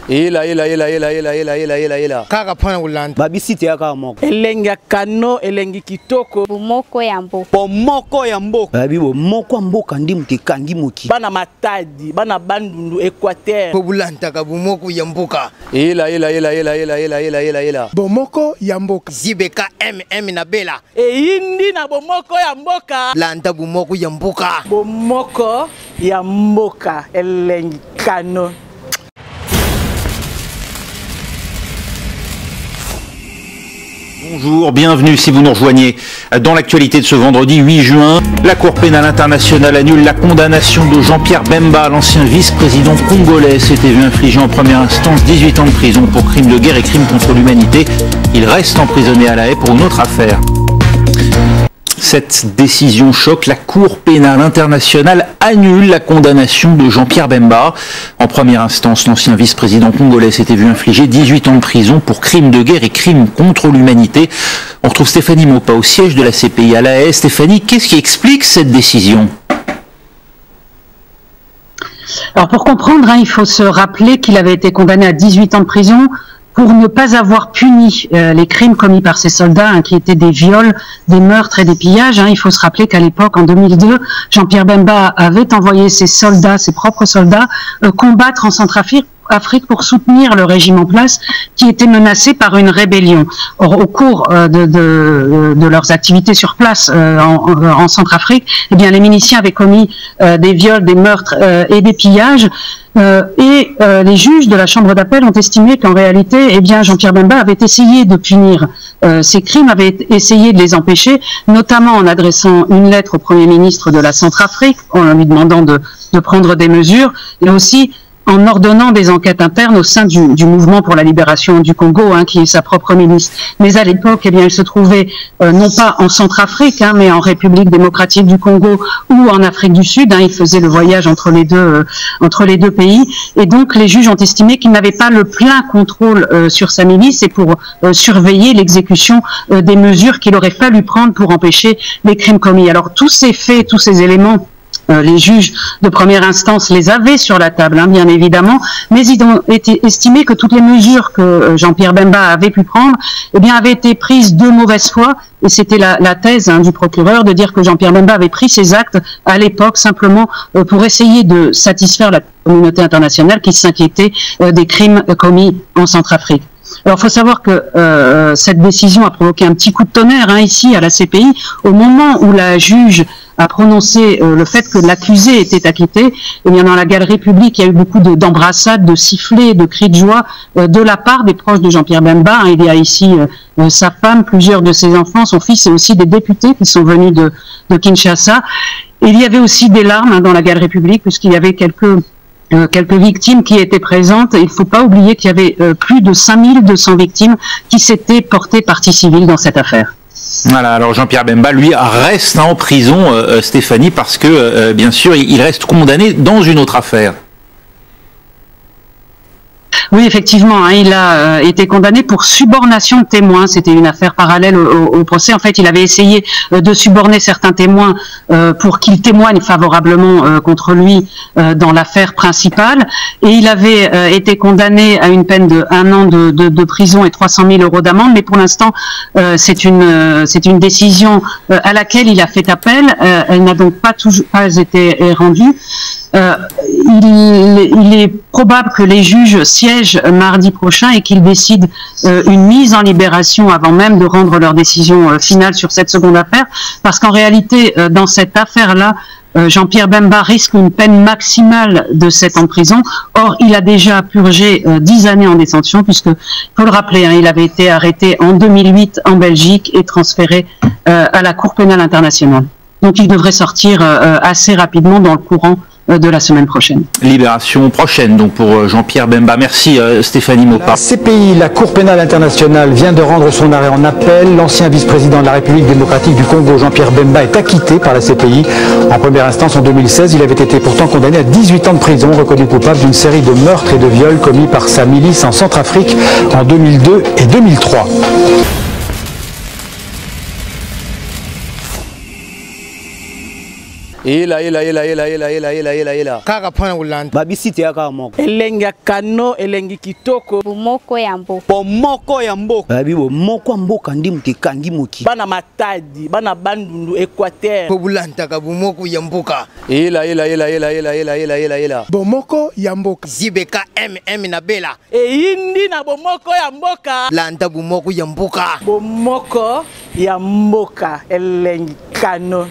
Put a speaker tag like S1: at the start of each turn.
S1: ela kaka pona ulanda
S2: babisite ya kaka moko
S3: elengi kano elengi kitoko
S4: bomoko ya mboka
S3: bomoko ya mboka
S2: babi bomoko ya mboka ndi muke kangi moki
S3: bana matadi bana bandundu Équateur
S1: po bulanda ka bomoko ya mboka
S5: bomoko ya mboka
S1: zibeka na bela
S3: eyindi na bomoko ya mboka
S1: landa bomoko ya mboka
S3: bomoko ya mboka elengi kano.
S6: Bonjour, bienvenue si vous nous rejoignez dans l'actualité de ce vendredi 8 juin. La Cour pénale internationale annule la condamnation de Jean-Pierre Bemba, l'ancien vice-président congolais. S'était vu infliger en première instance 18 ans de prison pour crimes de guerre et crimes contre l'humanité. Il reste emprisonné à La Haye pour une autre affaire. Cette décision choque. La Cour pénale internationale annule la condamnation de Jean-Pierre Bemba. En première instance, l'ancien vice-président congolais s'était vu infliger 18 ans de prison pour crimes de guerre et crimes contre l'humanité. On retrouve Stéphanie Maupas au siège de la CPI à La Haye. Stéphanie, qu'est-ce qui explique cette décision ?
S7: Alors pour comprendre, il faut se rappeler qu'il avait été condamné à 18 ans de prison pour ne pas avoir puni les crimes commis par ces soldats, qui étaient des viols, des meurtres et des pillages. Il faut se rappeler qu'à l'époque, en 2002, Jean-Pierre Bemba avait envoyé ses soldats, ses propres soldats, combattre en Centrafrique pour soutenir le régime en place qui était menacé par une rébellion. Or, au cours de leurs activités sur place en Centrafrique, eh bien, les miliciens avaient commis des viols, des meurtres et des pillages. Les juges de la chambre d'appel ont estimé qu'en réalité, eh bien, Jean-Pierre Bemba avait essayé de punir ces crimes, avait essayé de les empêcher, notamment en adressant une lettre au Premier ministre de la Centrafrique, en lui demandant de prendre des mesures, et aussi en ordonnant des enquêtes internes au sein du mouvement pour la libération du Congo, qui est sa propre milice. Mais à l'époque, eh bien, il se trouvait non pas en Centrafrique, mais en République démocratique du Congo ou en Afrique du Sud. Il faisait le voyage entre les deux pays. Et donc, les juges ont estimé qu'il n'avait pas le plein contrôle sur sa milice et pour surveiller l'exécution des mesures qu'il aurait fallu prendre pour empêcher les crimes commis. Alors, tous ces faits, tous ces éléments, les juges de première instance les avaient sur la table, bien évidemment, mais ils ont estimé que toutes les mesures que Jean-Pierre Bemba avait pu prendre, eh bien, avaient été prises de mauvaise foi, et c'était la thèse du procureur de dire que Jean-Pierre Bemba avait pris ces actes à l'époque simplement pour essayer de satisfaire la communauté internationale qui s'inquiétait des crimes commis en Centrafrique. Alors, il faut savoir que cette décision a provoqué un petit coup de tonnerre ici à la CPI, au moment où la juge a prononcé le fait que l'accusé était acquitté. Et bien, dans la galerie publique, il y a eu beaucoup d'embrassades, de sifflets, de cris de joie de la part des proches de Jean-Pierre Bemba. Il y a ici sa femme, plusieurs de ses enfants, son fils et aussi des députés qui sont venus de Kinshasa. Et il y avait aussi des larmes dans la galerie publique puisqu'il y avait quelques victimes qui étaient présentes. Il ne faut pas oublier qu'il y avait plus de 5200 victimes qui s'étaient portées partie civile dans cette affaire.
S6: Voilà, alors Jean-Pierre Bemba, lui, reste en prison, Stéphanie, parce que, bien sûr, il reste condamné dans une autre affaire.
S7: Oui, effectivement, il a été condamné pour subornation de témoins. C'était une affaire parallèle au procès. En fait, il avait essayé de suborner certains témoins pour qu'ils témoignent favorablement contre lui dans l'affaire principale. Et il avait été condamné à une peine de 1 an de prison et 300 000 € d'amende. Mais pour l'instant, c'est une décision à laquelle il a fait appel. Elle n'a donc pas été rendue. Il est probable que les juges siègent mardi prochain et qu'ils décident une mise en libération avant même de rendre leur décision finale sur cette seconde affaire, parce qu'en réalité, dans cette affaire-là, Jean-Pierre Bemba risque une peine maximale de 7 ans de prison. Or, il a déjà purgé 10 années en détention, puisque, faut le rappeler, il avait été arrêté en 2008 en Belgique et transféré à la Cour pénale internationale. Donc, il devrait sortir assez rapidement dans le courant de la semaine prochaine.
S6: Libération prochaine donc pour Jean-Pierre Bemba. Merci Stéphanie Maupas.
S8: La CPI, la Cour pénale internationale, vient de rendre son arrêt en appel. L'ancien vice-président de la République démocratique du Congo, Jean-Pierre Bemba, est acquitté par la CPI. En première instance, en 2016, il avait été pourtant condamné à 18 ans de prison, reconnu coupable d'une série de meurtres et de viols commis par sa milice en Centrafrique en 2002 et 2003.
S1: ela kaka pana kulanda
S2: babisite ya kaka moko
S3: elengi ya kano elengi kitoko
S4: bomoko ya mboka
S3: bomoko ya mboka
S2: babi bomoko ya mboka ndi mutu ekangi moki
S3: bana matadi bana bandundu Équateur
S1: po bulantaka bomoko ya mboka
S5: bomoko ya mboka
S1: zibeka na bela
S3: eyindi na bomoko ya mboka
S1: landa bomoko ya mboka
S3: bomoko ya mboka elengi kano